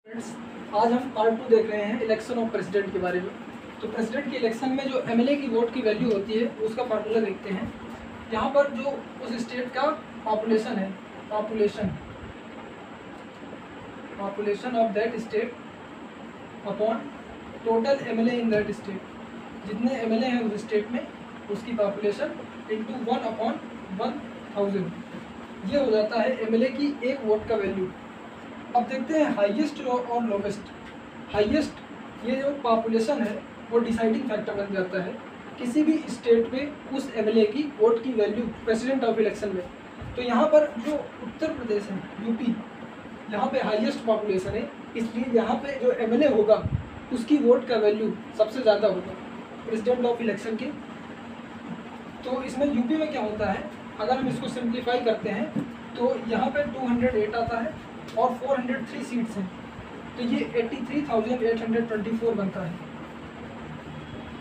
Friends, आज हम part 2 देख रहे हैं इलेक्शन ऑफ प्रेसिडेंट के बारे में। तो प्रेसिडेंट के इलेक्शन में जो एमएलए की वोट की वैल्यू होती है उसका फार्मूला देखते हैं। यहाँ पर जो उस स्टेट का पॉपुलेशन है, population of that state upon total MLA in that state, जितने एमएलए हैं उस स्टेट में उसकी पॉपुलेशन इंटू 1/1000, ये हो जाता है एमएलए की एक वोट का वैल्यू। अब देखते हैं हाईएस्ट और लोवेस्ट। हाईएस्ट ये जो पॉपुलेशन है वो डिसाइडिंग फैक्टर बन जाता है किसी भी स्टेट में उस एमएलए की वोट की वैल्यू प्रेसिडेंट ऑफ इलेक्शन में। तो यहाँ पर जो उत्तर प्रदेश है, यूपी, यहाँ पे हाईएस्ट पॉपुलेशन है, इसलिए यहाँ पे जो एमएलए होगा उसकी वोट का वैल्यू सबसे ज़्यादा होगा प्रेसिडेंट ऑफ इलेक्शन के। तो इसमें यूपी में क्या होता है, अगर हम इसको सिंप्लीफाई करते हैं तो यहाँ पे 208 आता है और 403 सीट्स हैं, तो ये 83,824 बनता है।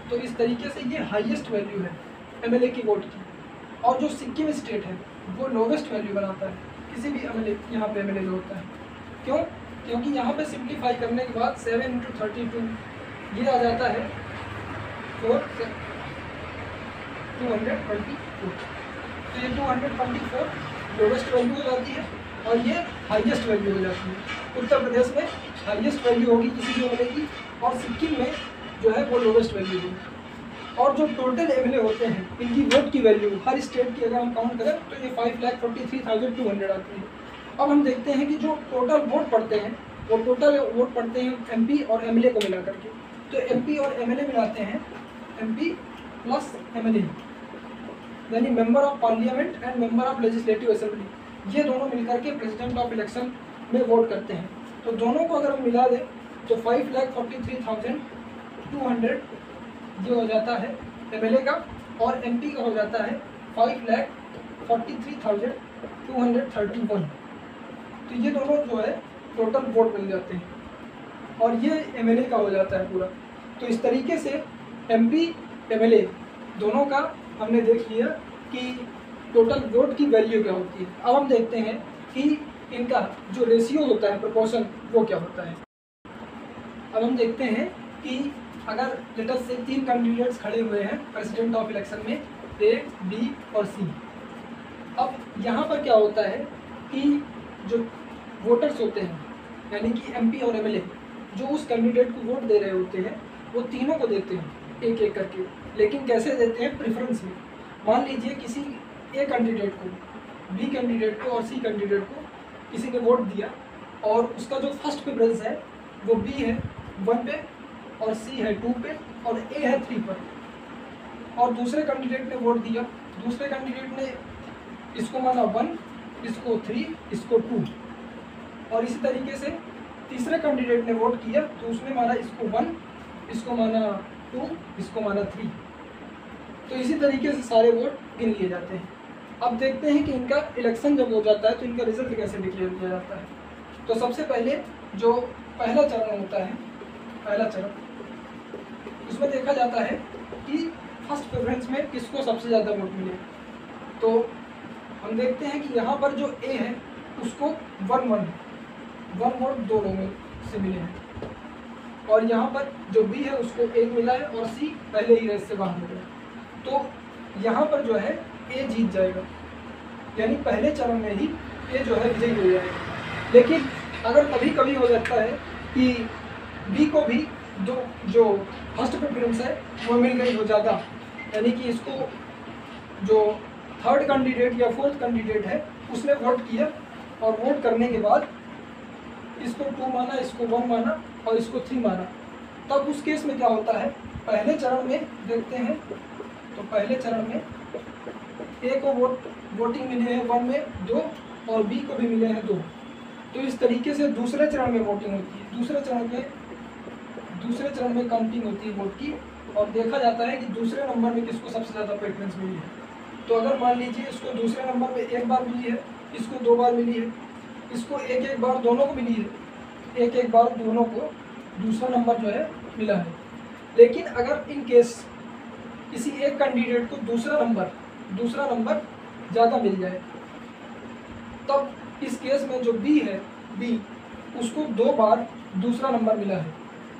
तो इस तरीके से ये हाईएस्ट वैल्यू है एमएलए की वोट की। और जो सिक्किम स्टेट है वो लोवेस्ट वैल्यू बनाता है किसी भी एमएलए, यहाँ पे एमएलए जो होता है। क्यों? क्योंकि यहाँ पे सिंप्लीफाई करने के बाद 7 × 32 ये आ जाता है 224। तो ये 224 लोवेस्ट वैल्यू हो जाती है और ये हाईएस्ट वैल्यू हो जाती है। उत्तर प्रदेश में हाईएस्ट वैल्यू होगी किसी भी एमएलए की और सिक्किम में जो है वो लोवेस्ट वैल्यू होगी। और जो टोटल एमएलए होते हैं इनकी वोट की वैल्यू हर स्टेट की अगर हम काउंट करें तो ये 5,43,200 आती है। अब हम देखते हैं कि जो टोटल वोट पड़ते हैं वो टोटल वोट पड़ते हैं एमपी और एमएलए को मिला करके। तो एमपी और एमएलए मिलाते हैं, एमपी प्लस एमएलए, यानी member of parliament and member of legislative assembly, ये दोनों मिलकर के प्रेसिडेंट ऑफ इलेक्शन में वोट करते हैं। तो दोनों को अगर हम मिला दें तो 5,43,200 ये हो जाता है एमएलए का और एमपी का हो जाता है 5,43,231। तो ये दोनों जो है टोटल वोट मिल जाते हैं और ये एमएलए का हो जाता है पूरा। तो इस तरीके से एमपी एमएलए दोनों का हमने देख लिया कि टोटल वोट की वैल्यू क्या होती है। अब हम देखते हैं कि इनका जो रेशियो होता है, प्रोपोर्शन, वो क्या होता है। अब हम देखते हैं कि अगर लेटर से 3 कैंडिडेट्स खड़े हुए हैं प्रेसिडेंट ऑफ इलेक्शन में, ए, बी और सी। अब यहाँ पर क्या होता है कि जो वोटर्स होते हैं यानी कि एमपी और एमएलए जो उस कैंडिडेट को वोट दे रहे होते हैं वो तीनों को देते हैं एक एक करके, लेकिन कैसे देते हैं, प्रेफरेंस में। मान लीजिए किसी ए कैंडिडेट को, बी कैंडिडेट को और सी कैंडिडेट को किसी ने वोट दिया और उसका जो फर्स्ट प्रेफरेंस है वो बी है 1 पे और सी है 2 पे और ए है 3 पर। और दूसरे कैंडिडेट ने वोट दिया, दूसरे कैंडिडेट ने इसको माना 1, इसको 3, इसको 2। और इसी तरीके से तीसरे कैंडिडेट ने वोट किया तो उसने माना इसको 1, इसको माना 2, इसको माना 3। तो इसी तरीके से सारे वोट गिन लिए जाते हैं। अब देखते हैं कि इनका इलेक्शन जब हो जाता है तो इनका रिजल्ट कैसे डिक्लेयर किया जाता है। तो सबसे पहले जो पहला चरण होता है, पहला चरण, उसमें देखा जाता है कि फर्स्ट प्रेफरेंस में किसको सबसे ज़्यादा वोट मिले। तो हम देखते हैं कि यहाँ पर जो ए है उसको 1 वोट 2 लोगों से मिले हैं और यहाँ पर जो बी है उसको 1 मिला है और सी पहले ही रेस से बाहर हो गया। तो यहाँ पर जो है ए जीत जाएगा, यानी पहले चरण में ही ए जो है विजयी हो जाएगा। लेकिन अगर कभी कभी हो जाता है कि बी को भी जो फर्स्ट प्रेफरेंस है वो मिल गई हो ज़्यादा, यानी कि इसको जो थर्ड कैंडिडेट या फोर्थ कैंडिडेट है उसने वोट किया और वोट करने के बाद इसको 2 माना, इसको 1 माना और इसको 3 माना। तब उस केस में क्या होता है, पहले चरण में देखते हैं तो पहले चरण में ए को वोटिंग मिले हैं 1 में 2 और बी को भी मिले हैं 2। तो इस तरीके से दूसरे चरण में वोटिंग होती है, दूसरे चरण में काउंटिंग होती है वोट की और देखा जाता है कि दूसरे नंबर में किसको सबसे ज़्यादा प्रेफरेंस मिली है। तो अगर मान लीजिए इसको दूसरे नंबर में 1 बार मिली है, इसको 2 बार मिली है, इसको 1 बार दोनों को मिली है, 1 बार दोनों को दूसरा नंबर जो है मिला है। लेकिन अगर इन केस किसी एक कैंडिडेट को दूसरा नंबर ज़्यादा मिल जाए तब इस केस में जो बी है, बी उसको 2 बार दूसरा नंबर मिला है,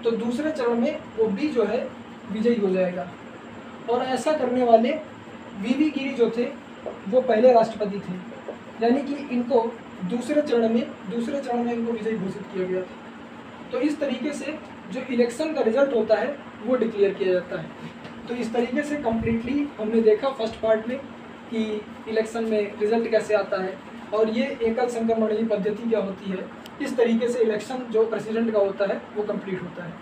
तो दूसरे चरण में वो बी जो है विजयी हो जाएगा। और ऐसा करने वाले वीवी गिरी जो थे वो पहले राष्ट्रपति थे, यानी कि इनको दूसरे चरण में इनको विजयी घोषित किया गया था। तो इस तरीके से जो इलेक्शन का रिजल्ट होता है वो डिक्लेयर किया जाता है। तो इस तरीके से कम्प्लीटली हमने देखा फर्स्ट पार्ट में कि इलेक्शन में रिजल्ट कैसे आता है और ये एकल संक्रमण पद्धति क्या होती है। इस तरीके से इलेक्शन जो प्रेसिडेंट का होता है वो कंप्लीट होता है।